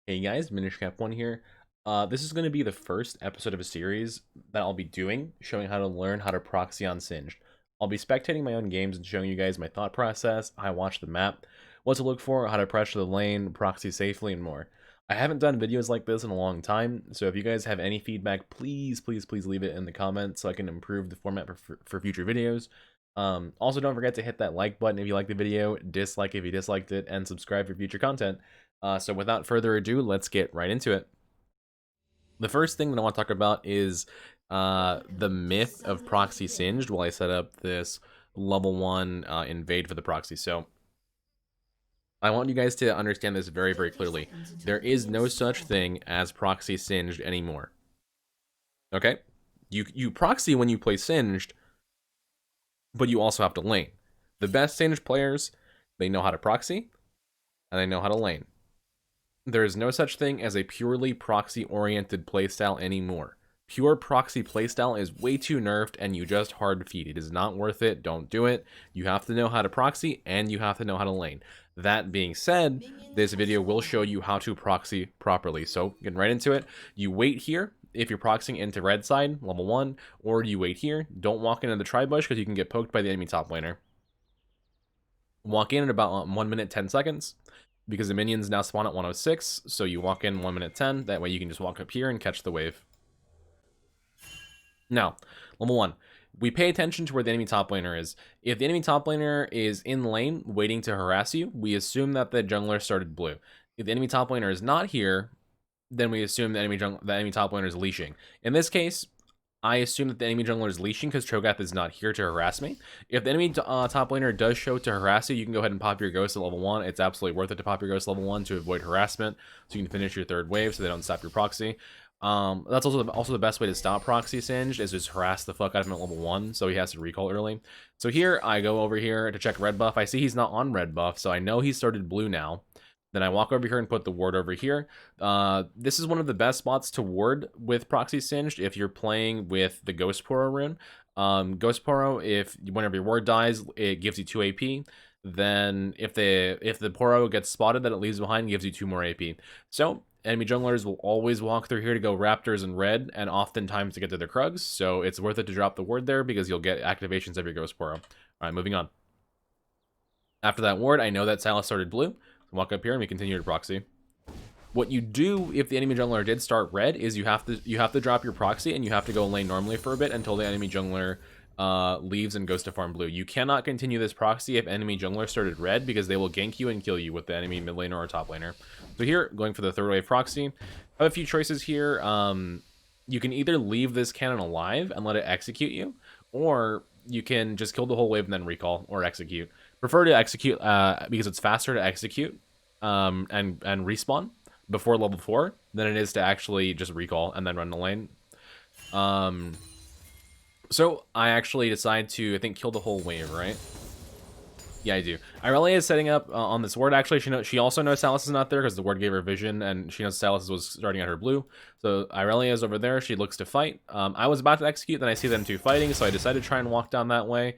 Hey guys, MinishCap1 here. This is going to be the first episode of a series that I'll be doing, showing how to learn how to proxy on Singed. I'll be spectating my own games and showing you guys my thought process, how I watch the map, what to look for, how to pressure the lane, proxy safely, and more. I haven't done videos like this in a long time, so if you guys have any feedback, please leave it in the comments so I can improve the format for future videos. Also, don't forget to hit that like button if you like the video, dislike if you disliked it, and subscribe for future content. So without further ado, let's get right into it. The first thing that I want to talk about is the myth of proxy singed while I set up this level 1 invade for the proxy. So I want you guys to understand this very clearly. There is no such thing as proxy singed anymore. Okay? You proxy when you play singed, but you also have to lane. The best singed players, they know how to proxy, and they know how to lane. There is no such thing as a purely proxy-oriented playstyle anymore. Pure proxy playstyle is way too nerfed and you just hard feed. It is not worth it. Don't do it. You have to know how to proxy and you have to know how to lane. That being said, this video will show you how to proxy properly. So getting right into it, you wait here if you're proxying into red side, level 1, or you wait here. Don't walk into the tri-bush because you can get poked by the enemy top laner. Walk in at about 1 minute 10 seconds. Because the minions now spawn at 106, so you walk in 1 minute 10, that way you can just walk up here and catch the wave. Now, level 1, we pay attention to where the enemy top laner is. If the enemy top laner is in lane waiting to harass you, we assume that the jungler started blue. If the enemy top laner is not here, then we assume the enemy top laner is leashing. In this case, I assume that the enemy jungler is leashing because Cho'Gath is not here to harass me. If the enemy top laner does show to harass you, you can go ahead and pop your ghost at level 1. It's absolutely worth it to pop your ghost at level 1 to avoid harassment, so you can finish your third wave so they don't stop your proxy. That's also the best way to stop proxy singed is just harass the fuck out of him at level 1, so he has to recall early. So here, I go over here to check red buff. I see he's not on red buff, so I know he started blue now. Then I walk over here and put the ward over here. This is one of the best spots to ward with Proxy Singed if you're playing with the Ghost Poro rune. Ghost Poro, whenever your ward dies, it gives you 2 AP. Then if the Poro gets spotted that it leaves behind, it gives you 2 more AP. So enemy junglers will always walk through here to go Raptors and red, and oftentimes to get to their Krugs. So it's worth it to drop the ward there because you'll get activations of your Ghost Poro. All right, moving on. After that ward, I know that Sylas started blue. Walk up here and we continue to proxy. What you do if the enemy jungler did start red is you have to drop your proxy and you have to go lane normally for a bit until the enemy jungler leaves and goes to farm blue. You cannot continue this proxy if enemy jungler started red because they will gank you and kill you with the enemy mid laner or top laner. So here, going for the third wave proxy, I have a few choices here. You can either leave this cannon alive and let it execute you, or you can just kill the whole wave and then recall or execute. Prefer to execute because it's faster to execute and respawn before level 4 than it is to actually just recall and then run the lane. So I actually decide to, I think, kill the whole wave, right? Yeah, I do. Irelia is setting up on this ward. Actually, she also knows Sylas is not there because the ward gave her vision, and she knows Sylas was starting at her blue. So Irelia is over there. She looks to fight. I was about to execute, then I see them two fighting, so I decided to try and walk down that way.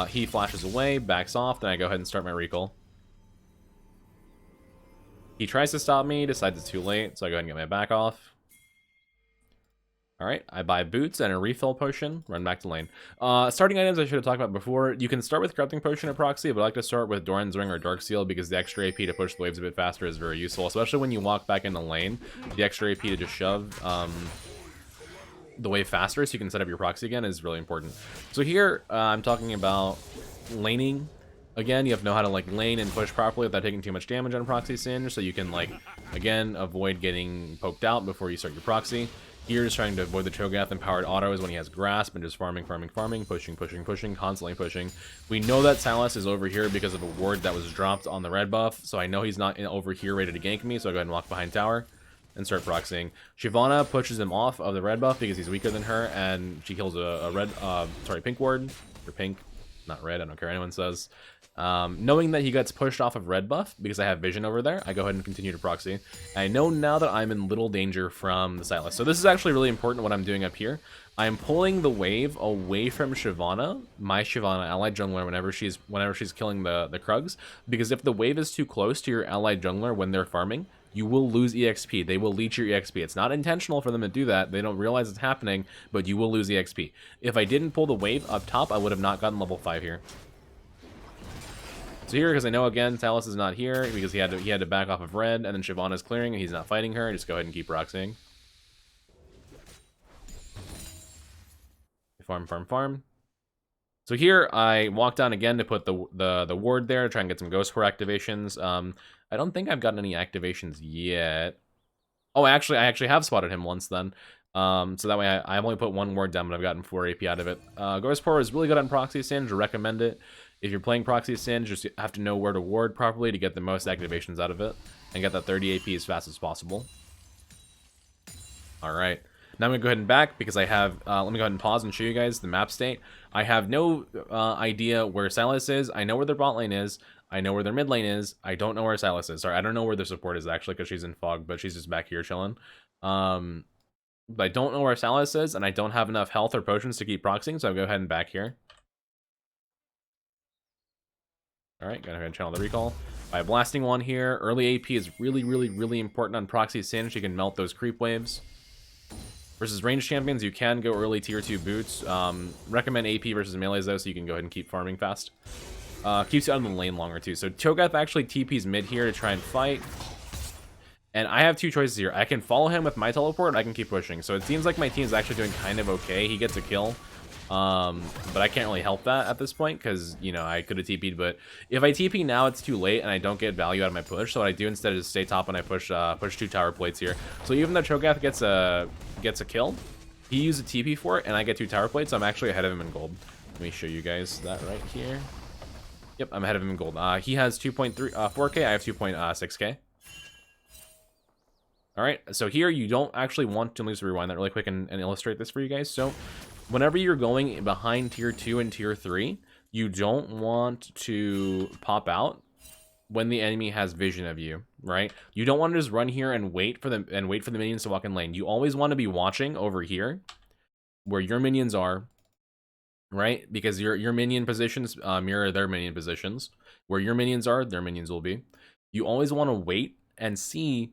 He flashes away, backs off, then I go ahead and start my recall. He tries to stop me, decides it's too late, so I go ahead and get my back off. Alright, I buy boots and a refill potion, run back to lane. Starting items I should have talked about before. You can start with Corrupting Potion or Proxy, but I like to start with Doran's Ring or Dark Seal because the extra AP to push the waves a bit faster is very useful, especially when you walk back in the lane. The extra AP to just shove the wave faster so you can set up your proxy again is really important. So here, I'm talking about laning. Again, you have to know how to like lane and push properly without taking too much damage on proxy singe, so you can like, again, avoid getting poked out before you start your proxy. Here, just trying to avoid the Cho'Gath and powered autos when he has grasp and just farming, pushing, constantly pushing. We know that Sylas is over here because of a ward that was dropped on the red buff, so I know he's not over here ready to gank me, so I go ahead and walk behind tower and start proxying. Shyvana pushes him off of the red buff because he's weaker than her, and she kills a pink ward, or pink, not red, I don't care what anyone says. Knowing that he gets pushed off of red buff because I have vision over there, I go ahead and continue to proxy. I know now that I'm in little danger from the Sylas. So this is actually really important what I'm doing up here. I'm pulling the wave away from Shyvana, my Shyvana, allied jungler, whenever she's killing the Krugs, because if the wave is too close to your allied jungler when they're farming, you will lose EXP. They will leech your EXP. It's not intentional for them to do that. They don't realize it's happening, but you will lose EXP. If I didn't pull the wave up top, I would have not gotten level 5 here. So here, because I know, again, Talus is not here, because he had to back off of red, and then Shyvana's clearing, and he's not fighting her, just go ahead and keep Proxying. Farm, farm, farm. So here, I walk down again to put the ward there to try and get some Ghost Core activations. I don't think I've gotten any activations yet. Oh, I actually have spotted him once then. So that way I've only put one ward down, but I've gotten 4 AP out of it. Ghost Core is really good on Proxy Singe. I recommend it. If you're playing Proxy Singe, just have to know where to ward properly to get the most activations out of it and get that 30 AP as fast as possible. All right. Now I'm going to go ahead and back because I have, let me go ahead and pause and show you guys the map state. I have no idea where Sylas is. I know where their bot lane is. I know where their mid lane is. I don't know where Sylas is. Sorry, I don't know where their support is actually because she's in fog, but she's just back here chilling. But I don't know where Sylas is, and I don't have enough health or potions to keep proxying, so I'll go ahead and back here. All right, go ahead and channel the recall. By blasting one here, early AP is really, really, really important on Proxy Singe. You can melt those creep waves. Versus ranged champions, you can go early tier 2 boots. Recommend AP versus melees though, so you can go ahead and keep farming fast. Keeps you out of the lane longer too. So Cho'Gath actually TP's mid here to try and fight. And I have two choices here. I can follow him with my teleport, I can keep pushing. So it seems like my team is actually doing kind of okay. He gets a kill. But I can't really help that at this point because, you know, I could have TP'd, but if I TP now, it's too late and I don't get value out of my push. So what I do instead is stay top and I push 2 tower plates here. So even though Cho'Gath gets a kill, he used a TP for it and I get 2 tower plates, so I'm actually ahead of him in gold. Let me show you guys that right here. Yep, I'm ahead of him in gold. He has 4K, I have 2.6K. All right, so here you don't actually want to, let me just rewind that really quick and illustrate this for you guys. So whenever you're going behind tier 2 and tier 3, you don't want to pop out when the enemy has vision of you, right? You don't want to just run here and wait for the minions to walk in lane. You always want to be watching over here where your minions are, right? Because your minion positions mirror their minion positions. Where your minions are, their minions will be. You always want to wait and see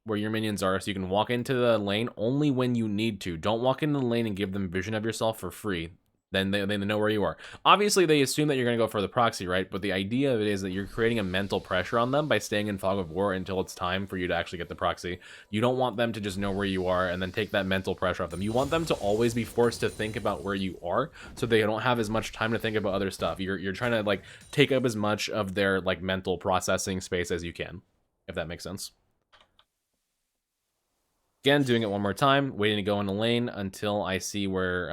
where your minions are so you can walk into the lane only when you need to. Don't walk into the lane and give them vision of yourself for free. Then they know where you are. Obviously, they assume that you're going to go for the proxy, right? But the idea of it is that you're creating a mental pressure on them by staying in fog of war until it's time for you to actually get the proxy. You don't want them to just know where you are and then take that mental pressure off them. You want them to always be forced to think about where you are so they don't have as much time to think about other stuff. You're trying to like take up as much of their like mental processing space as you can, if that makes sense. Again, doing it one more time, waiting to go in the lane until I see where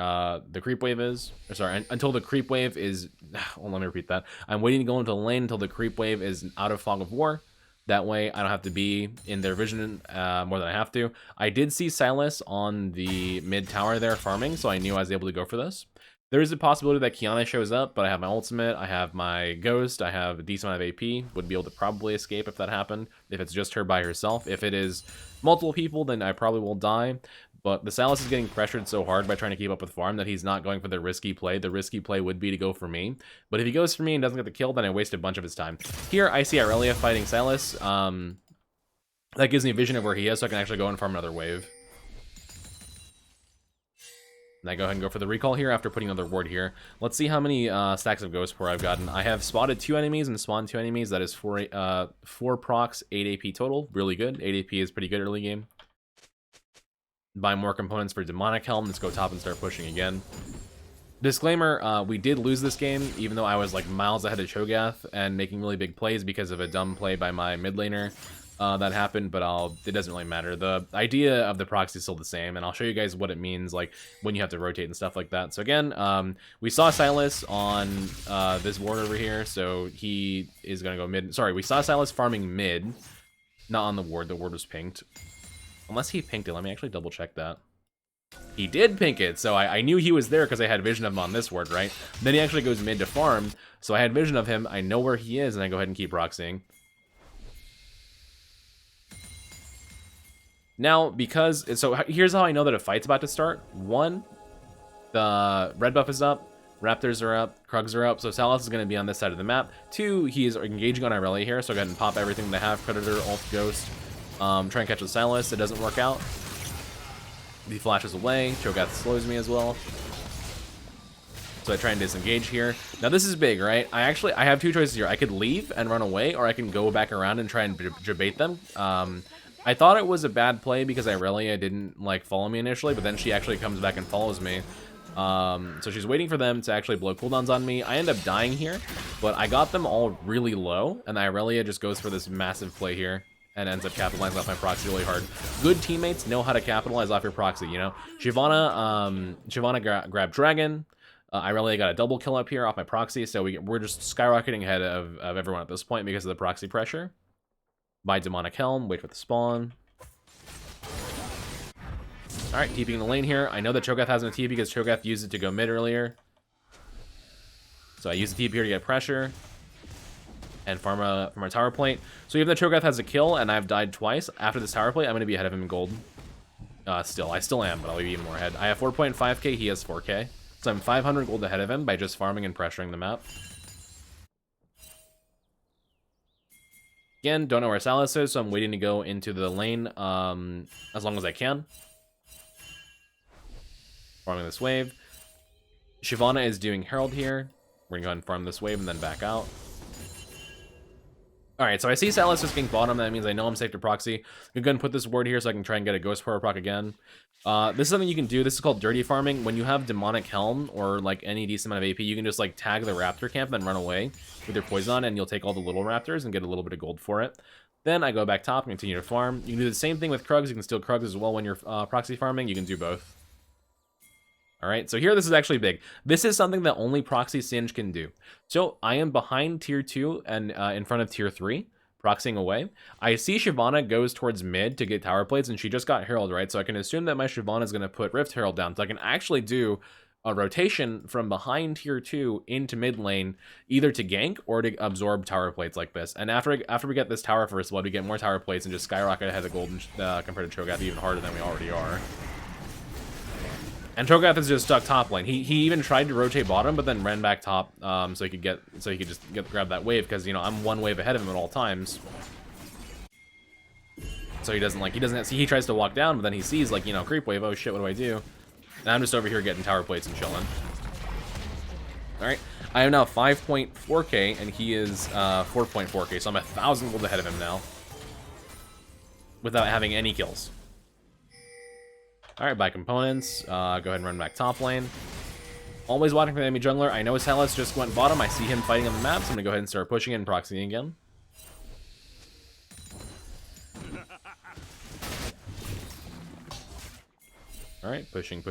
the creep wave is. Or sorry, until the creep wave is... Well, let me repeat that. I'm waiting to go into the lane until the creep wave is out of fog of war. That way, I don't have to be in their vision more than I have to. I did see Sylas on the mid tower there farming, so I knew I was able to go for this. There is a possibility that Kiana shows up, but I have my ultimate, I have my ghost, I have a decent amount of AP, would be able to probably escape if that happened, if it's just her by herself. If it is multiple people, then I probably will die, but the Sylas is getting pressured so hard by trying to keep up with farm that he's not going for the risky play. The risky play would be to go for me, but if he goes for me and doesn't get the kill, then I waste a bunch of his time. Here, I see Aurelia fighting Sylas. That gives me a vision of where he is, so I can actually go and farm another wave. And I go ahead and go for the recall here after putting another ward here. Let's see how many stacks of Ghost Core I've gotten. I have spotted 2 enemies and spawned 2 enemies. That is 4 procs, 8 AP total. Really good. 8 AP is pretty good early game. Buy more components for Demonic Helm. Let's go top and start pushing again. Disclaimer, we did lose this game, even though I was like miles ahead of Cho'Gath and making really big plays because of a dumb play by my mid laner. That happened, but it doesn't really matter. The idea of the proxy is still the same, and I'll show you guys what it means, like when you have to rotate and stuff like that. So again, we saw Sylas on this ward over here, so he is gonna go mid. Sorry, we saw Sylas farming mid, not on the ward. The ward was pinked, unless he pinked it. Let me actually double check that. He did pink it, so I knew he was there because I had vision of him on this ward, right? Then he actually goes mid to farm, so I had vision of him. I know where he is, and I go ahead and keep proxying. Now, so here's how I know that a fight's about to start. 1, the red buff is up, Raptors are up, Krugs are up, so Sylas is going to be on this side of the map. 2, he is engaging on Aurelia here, so go ahead and pop everything they have, Predator, Ult, Ghost. Try and catch the Silas. It doesn't work out. He flashes away. Cho'Gath slows me as well. So I try and disengage here. Now this is big, right? I have two choices here. I could leave and run away, or I can go back around and try and debate them. I thought it was a bad play because Irelia didn't like follow me initially, but then she actually comes back and follows me. So she's waiting for them to actually blow cooldowns on me. I end up dying here, but I got them all really low, and Irelia just goes for this massive play here and ends up capitalizing off my proxy really hard. Good teammates know how to capitalize off your proxy, you know? Shyvana grabbed Dragon. Irelia got a double kill up here off my proxy, so we're just skyrocketing ahead of everyone at this point because of the proxy pressure. Buy Demonic Helm, wait for the spawn. Alright, TPing in the lane here. I know that Cho'Gath has no TP because Cho'Gath used it to go mid earlier. So I use the TP here to get pressure. And farm a tower plate. So even though Cho'Gath has a kill and I've died twice, after this tower plate, I'm going to be ahead of him in gold. I still am, but I'll be even more ahead. I have 4.5k, he has 4k. So I'm 500 gold ahead of him by just farming and pressuring the map. Again, don't know where Silas is, so I'm waiting to go into the lane as long as I can. Farming this wave. Shyvana is doing Herald here. We're going to go ahead and farm this wave and then back out. Alright, so I see Silas just getting bottom. That means I know I'm safe to proxy. I'm going to go ahead and put this ward here so I can try and get a Ghost Power proc again. This is something you can do. This is called dirty farming. When you have Demonic Helm or like any decent amount of AP, you can just like tag the Raptor camp and then run away with your poison on, and you'll take all the little Raptors and get a little bit of gold for it. Then I go back top and continue to farm. You can do the same thing with Krugs. You can steal Krugs as well when you're proxy farming. You can do both. Alright, so here this is actually big. This is something that only Proxy Singe can do. So I am behind tier 2 and in front of tier 3. Proxying away. I see Shyvana goes towards mid to get tower plates, and she just got Herald, right? So I can assume that my Shyvana is going to put Rift Herald down. So I can actually do a rotation from behind tier 2 into mid lane, either to gank or to absorb tower plates like this. And after we get this tower first blood, we get more tower plates and just skyrocket ahead of golden compared to Cho'Gath even harder than we already are. And Cho'Gath is just stuck top lane. He even tried to rotate bottom, but then ran back top, so he could just grab that wave, because you know I'm one wave ahead of him at all times. So he tries to walk down, but then he sees like, you know, creep wave. Oh shit, what do I do? And I'm just over here getting tower plates and chilling. All right, I am now 5.4k and he is 4.4k, so I'm 1,000 gold ahead of him now, without having any kills. Alright, buy components. Go ahead and run back top lane. Always watching for the enemy jungler. I know Silas just went bottom. I see him fighting on the map, so I'm going to go ahead and start pushing and proxying again. Alright, pushing.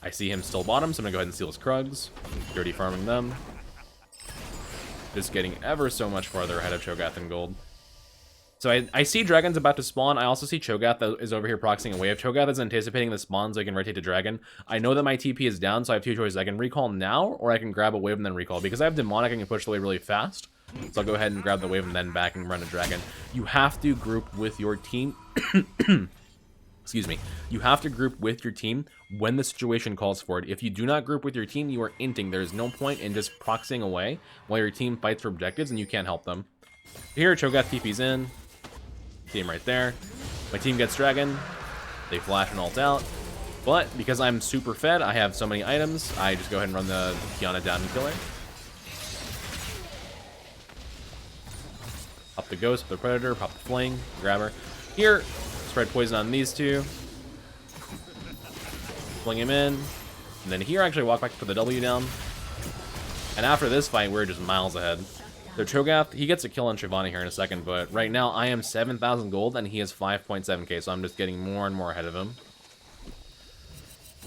I see him still bottom, so I'm going to go ahead and steal his Krugs. Dirty farming them. Just getting ever so much farther ahead of Cho'Gath in gold. So I see Dragon's about to spawn. I also see Cho'Gath that is over here proxying away. If Cho'Gath is anticipating the spawn so I can rotate to Dragon, I know that my TP is down, so I have two choices. I can recall now, or I can grab a wave and then recall. Because I have Demonic, I can push the wave really fast. So I'll go ahead and grab the wave and then back and run a Dragon. You have to group with your team. Excuse me. You have to group with your team when the situation calls for it. If you do not group with your team, you are inting. There is no point in just proxying away while your team fights for objectives and you can't help them. Here, Cho'Gath TP's in. Team right there. My team gets Dragon. They flash and ult out. But because I'm super fed, I have so many items, I just go ahead and run the Kiana down and kill her. Pop the Ghost, the Predator, pop the Fling, grab her. Here, spread poison on these two. Fling him in. And then here, actually walk back to put the W down. And after this fight, we're just miles ahead. So Cho'Gath, he gets a kill on Shyvana here in a second, but right now I am 7,000 gold and he is 5.7k, so I'm just getting more and more ahead of him.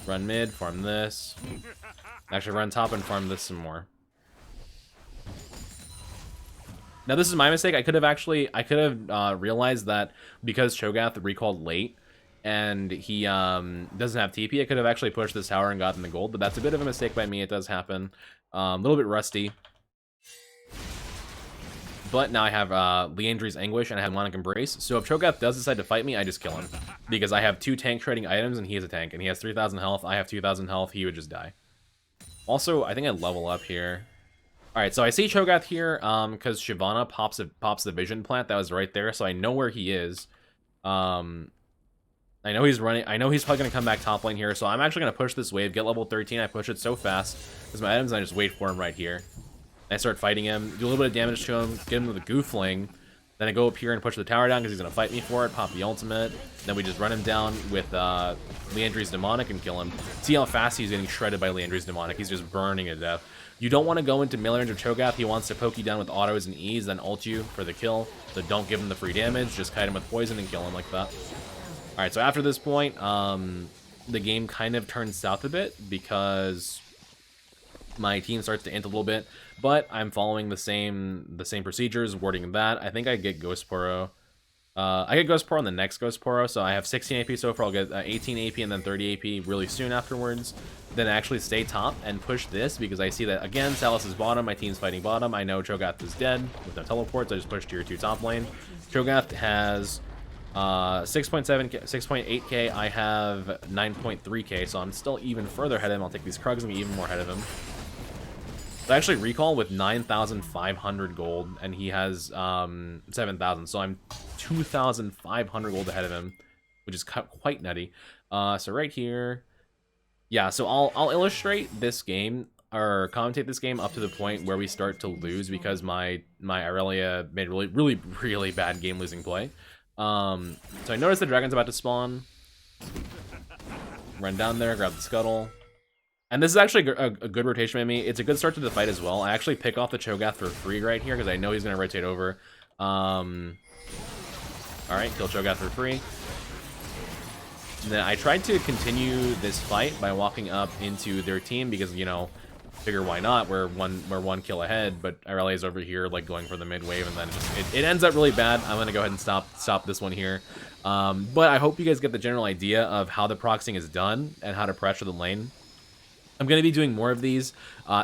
Run mid, farm this. Actually run top and farm this some more. Now this is my mistake. I could have realized that because Cho'Gath recalled late and he doesn't have TP, I could have actually pushed this tower and gotten the gold, but that's a bit of a mistake by me. It does happen. A little bit rusty. But now I have Liandry's Anguish and I have Demonic Embrace. So if Cho'Gath does decide to fight me, I just kill him. Because I have 2 tank trading items and he is a tank. And he has 3,000 health, I have 2,000 health, he would just die. Also, I think I level up here. Alright, so I see Cho'Gath here, because Shyvana pops the vision plant that was right there, so I know where he is. I know he's running. I know he's probably going to come back top lane here, so I'm actually going to push this wave, get level 13. I push it so fast because my items, and I just wait for him right here. I start fighting him, do a little bit of damage to him, get him with a Goofling. Then I go up here and push the tower down because he's going to fight me for it, pop the ultimate. Then we just run him down with Liandry's Demonic and kill him. See how fast he's getting shredded by Liandry's Demonic. He's just burning to death. You don't want to go into melee range of Cho'Gath. He wants to poke you down with autos and E's, then ult you for the kill. So don't give him the free damage. Just kite him with poison and kill him like that. Alright, so after this point, the game kind of turns south a bit because my team starts to int a little bit, but I'm following the same procedures, wording that. I think I get Ghost Poro. I get Ghost Poro on the next Ghost Poro, so I have 16 AP so far. I'll get 18 AP and then 30 AP really soon afterwards. Then actually stay top and push this because I see that, again, Salas is bottom, my team's fighting bottom. I know Cho'Gath is dead with no teleports. I just pushed tier 2 top lane. Cho'Gath has 6.7k, 6.8k. I have 9.3k, so I'm still even further ahead of him. I'll take these Krugs and be even more ahead of him. So I actually recall with 9,500 gold, and he has 7,000, so I'm 2,500 gold ahead of him, which is quite nutty. So right here, yeah. So I'll illustrate this game or commentate this game up to the point where we start to lose because my Irelia made really bad game losing play. So I noticed the dragon's about to spawn. Run down there, grab the scuttle. And this is actually a good rotation by me. It's a good start to the fight as well. I actually pick off the Cho'Gath for free right here because I know he's going to rotate over. Alright, kill Cho'Gath for free. And then I tried to continue this fight by walking up into their team because, you know, figure why not? We're one kill ahead, but Irelia is over here like going for the mid wave, and then it ends up really bad. I'm gonna go ahead and stop this one here. But I hope you guys get the general idea of how the proxying is done and how to pressure the lane. I'm going to be doing more of these.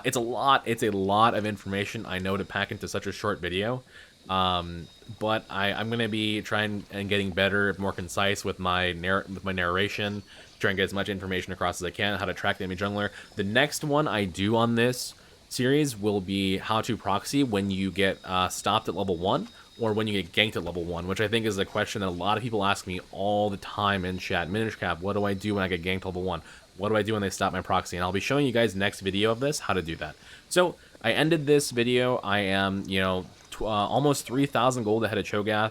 It's a lot of information, I know, to pack into such a short video. But I'm going to be trying and getting better, more concise with my narration, try and get as much information across as I can, how to track the enemy jungler. The next one I do on this series will be how to proxy when you get stopped at level 1 or when you get ganked at level 1, which I think is a question that a lot of people ask me all the time in chat. Minish Cap, what do I do when I get ganked level 1? What do I do when they stop my proxy? And I'll be showing you guys next video of this, how to do that. So I ended this video. I am, you know, almost 3,000 gold ahead of Cho'Gath,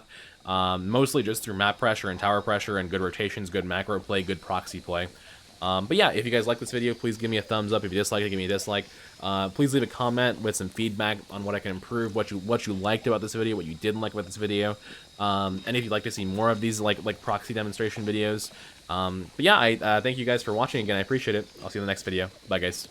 mostly just through map pressure and tower pressure and good rotations, good macro play, good proxy play. But yeah, if you guys like this video, please give me a thumbs up. If you dislike it, give me a dislike. Please leave a comment with some feedback on what I can improve, what you liked about this video, what you didn't like about this video, and if you'd like to see more of these like proxy demonstration videos. But yeah, I thank you guys for watching again. I appreciate it. I'll see you in the next video. Bye, guys.